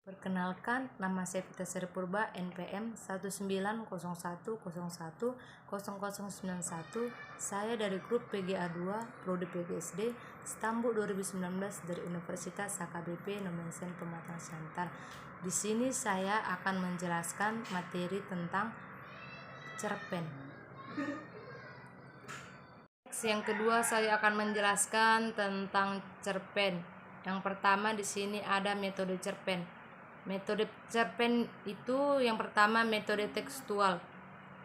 Perkenalkan, nama saya Vita Sari Purba, NPM 1901010091. Saya dari grup PGA 2, Prodi PGSD, Stambu 2019 dari Universitas HKBP Nomensen Pematang Siantar. Di sini saya akan menjelaskan materi tentang cerpen. Yang kedua, saya akan menjelaskan tentang cerpen. Yang pertama di sini ada metode cerpen. Metode cerpen itu yang pertama metode tekstual.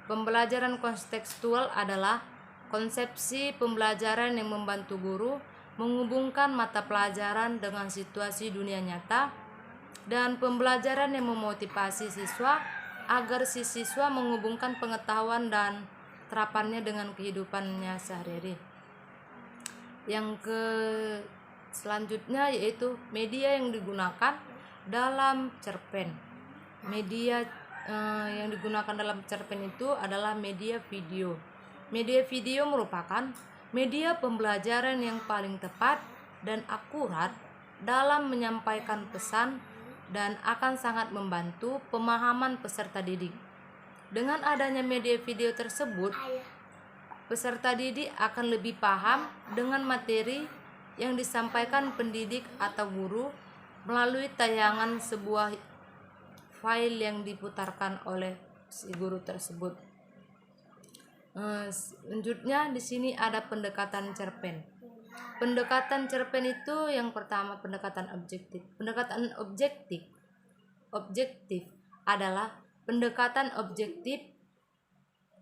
Pembelajaran kontekstual adalah konsepsi pembelajaran yang membantu guru menghubungkan mata pelajaran dengan situasi dunia nyata, dan pembelajaran yang memotivasi siswa agar si siswa menghubungkan pengetahuan dan terapannya dengan kehidupannya sehari-hari. Yang selanjutnya yaitu media yang digunakan dalam cerpen. Media yang digunakan dalam cerpen itu adalah media video. Media video merupakan media pembelajaran yang paling tepat dan akurat dalam menyampaikan pesan dan akan sangat membantu pemahaman peserta didik. Dengan adanya media video tersebut, peserta didik akan lebih paham dengan materi yang disampaikan pendidik atau guru melalui tayangan sebuah file yang diputarkan oleh si guru tersebut. Selanjutnya di sini ada pendekatan cerpen. Pendekatan cerpen itu yang pertama pendekatan objektif. Pendekatan objektif adalah pendekatan objektif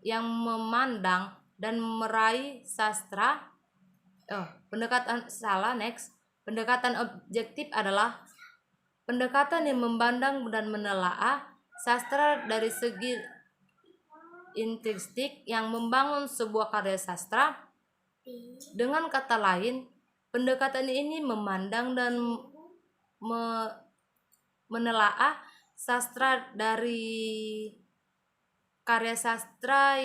yang memandang dan meraih sastra. Pendekatan objektif adalah pendekatan yang memandang dan menelaah sastra dari segi intrinsik yang membangun sebuah karya sastra. Dengan kata lain, pendekatan ini memandang dan menelaah sastra dari karya sastra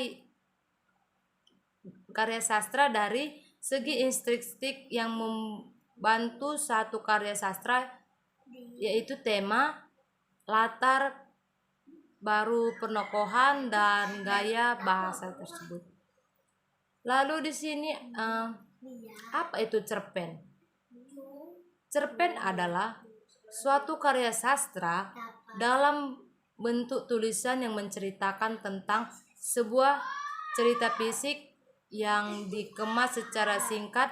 dari segi intrinsik yang membantu satu karya sastra, yaitu tema, latar, baru penokohan dan gaya bahasa tersebut. Lalu di sini apa itu cerpen? Cerpen adalah suatu karya sastra dalam bentuk tulisan yang menceritakan tentang sebuah cerita fisik yang dikemas secara singkat,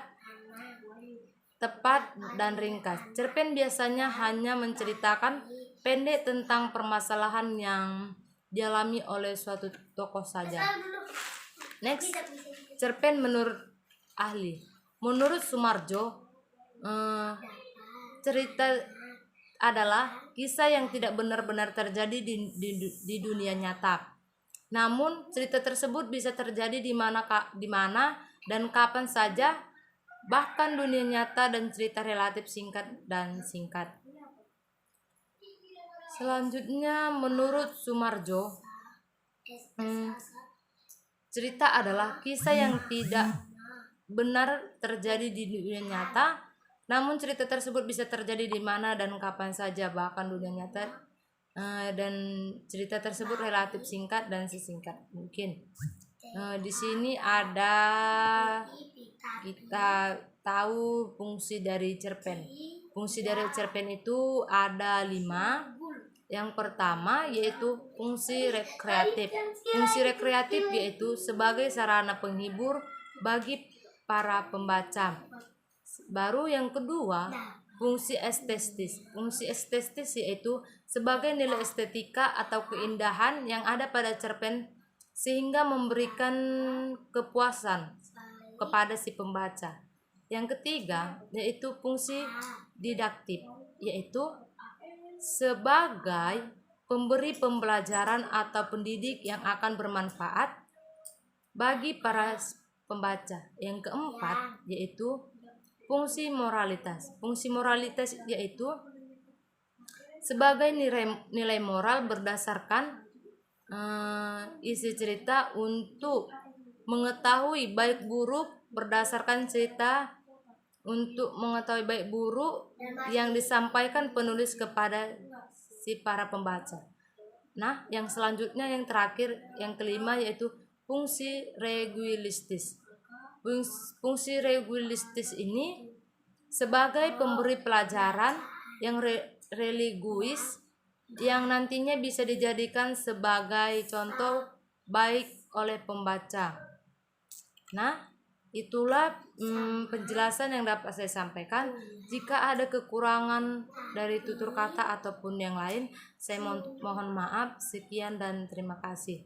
tepat, dan ringkas. Cerpen biasanya hanya menceritakan pendek tentang permasalahan yang dialami oleh suatu tokoh saja. Next, cerpen menurut ahli. Menurut Sumarjo, cerita adalah kisah yang tidak benar-benar terjadi di dunia nyata. Namun cerita tersebut bisa terjadi di mana dan kapan saja, bahkan dunia nyata, dan cerita relatif singkat. Selanjutnya menurut Sumarjo, cerita adalah kisah yang tidak benar terjadi di dunia nyata, namun cerita tersebut bisa terjadi di mana dan kapan saja, bahkan dunia nyata, dan cerita tersebut relatif singkat dan sesingkat mungkin. Di sini kita tahu fungsi dari cerpen. Fungsi dari cerpen itu ada 5. Yang pertama yaitu fungsi rekreatif. Fungsi rekreatif yaitu sebagai sarana penghibur bagi para pembaca. Baru yang kedua, fungsi estetis. Fungsi estetis yaitu sebagai nilai estetika atau keindahan yang ada pada cerpen sehingga memberikan kepuasan kepada si pembaca. Yang ketiga yaitu fungsi didaktif, yaitu sebagai pemberi pembelajaran atau pendidik yang akan bermanfaat bagi para pembaca. Yang keempat yaitu fungsi moralitas. Fungsi moralitas yaitu sebagai nilai moral berdasarkan isi cerita untuk mengetahui baik buruk berdasarkan cerita, untuk mengetahui baik buruk yang disampaikan penulis kepada si para pembaca. Nah, yang selanjutnya yang terakhir, yang kelima yaitu fungsi regulistis. Fungsi regulistis ini sebagai pemberi pelajaran yang religuis yang nantinya bisa dijadikan sebagai contoh baik oleh pembaca. Nah, itulah penjelasan yang dapat saya sampaikan. Jika ada kekurangan dari tutur kata ataupun yang lain, saya mohon maaf. Sekian dan terima kasih.